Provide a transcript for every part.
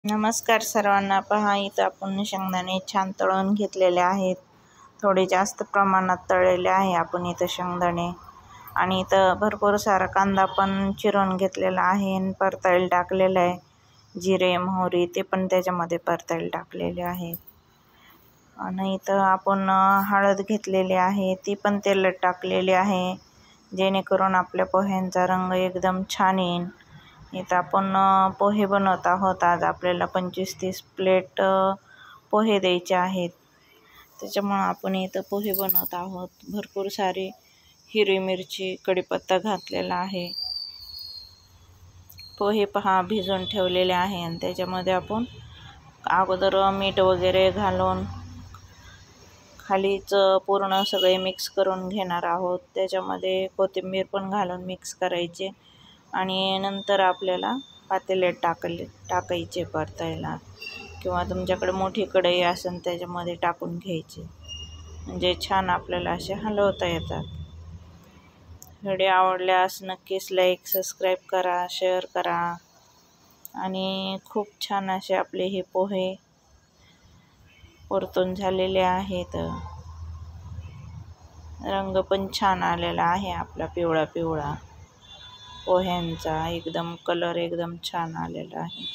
नमस्कार सर्वांना. पहा, इथं आपण शेंगदाणे छान तळून घेतलेले आहेत. थोडे जास्त प्रमाणात तळलेले आहे आपण इथं शेंगदाणे. आणि इथं भरपूर सारा कांदा पण चिरून घेतलेला आहे आणि परतायला टाकलेला आहे. जिरे मोहरी ते पण त्याच्यामध्ये परतायला टाकलेले आहेत. आणि इथं आपण हळद घेतलेली आहे, ती पण तेलात टाकलेली आहे, जेणेकरून आपल्या पोह्यांचा रंग एकदम छान येईल. इथं आपण पोहे बनवत आहोत. आज आपल्याला 25-30 प्लेट पोहे द्यायचे आहेत. त्याच्यामुळं आपण इथं पोहे बनवत आहोत. भरपूर सारी हिरवी मिरची, कढीपत्ता घातलेला आहे. पोहे पहा भिजवून ठेवलेले आहे आणि त्याच्यामध्ये आपण अगोदर मीठ वगैरे घालून खालीच पूर्ण सगळे मिक्स करून घेणार आहोत. त्याच्यामध्ये कोथिंबीर पण घालून मिक्स करायचे आणि नंतर आपल्याला पातेल्यात टाकायचे परतायला, किंवा तुमच्याकडे मोठी कढई असेल त्याच्यामध्ये टाकून घ्यायचे, म्हणजे छान आपल्याला असे हलवता येतात. व्हिडिओ आवडल्यास नक्कीच लाईक, सबस्क्राईब करा, शेअर करा. आणि खूप छान असे आपले हे पोहे परतून झालेले आहेत. रंग पण छान आलेला आहे आपला पिवळा पिवळा पोह्यांचा. एकदम कलर एकदम छान आलेला आहे.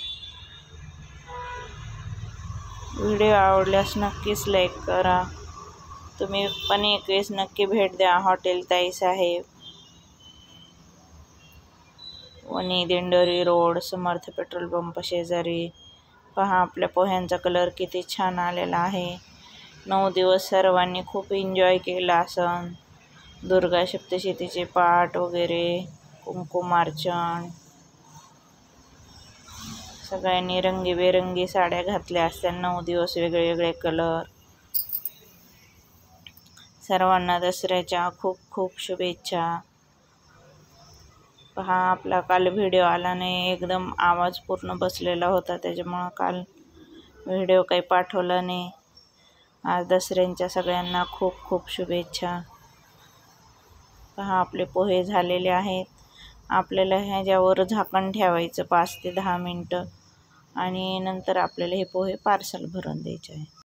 व्हिडिओ आवडल्यास नक्कीच लाईक करा. तुम्ही पण एक वेळेस नक्की भेट द्या हॉटेल ताईसाहेब, वणी दिंडोरी रोड, समर्थ पेट्रोल पंप शेजारी. पहा आपल्या पोह्यांचा कलर किती छान आलेला आहे. 9 दिवस सर्वांनी खूप एन्जॉय केला असन. दुर्गा सप्तशतीचे पाठ वगैरे, कुंकुमार्चन, सगळ्यांनी रंगीबेरंगी साड्या घातल्या असत्या. 9 दिवस वेगळे कलर. सर्वांना दसऱ्याच्या खूप खूप शुभेच्छा. पहा, आपला काल व्हिडिओ आला नाही, एकदम आवाज पूर्ण बसलेला होता, त्याच्यामुळं काल व्हिडिओ काही पाठवला नाही. आज दसऱ्यांच्या सगळ्यांना खूप खूप शुभेच्छा. पहा आपले पोहे झालेले आहेत. आपल्याला ह्याच्यावर झाकण ठेवायचं 5 ते 10 मिनटं आणि नंतर आपल्याला हे पोहे पार्सल भरून द्यायचे आहे.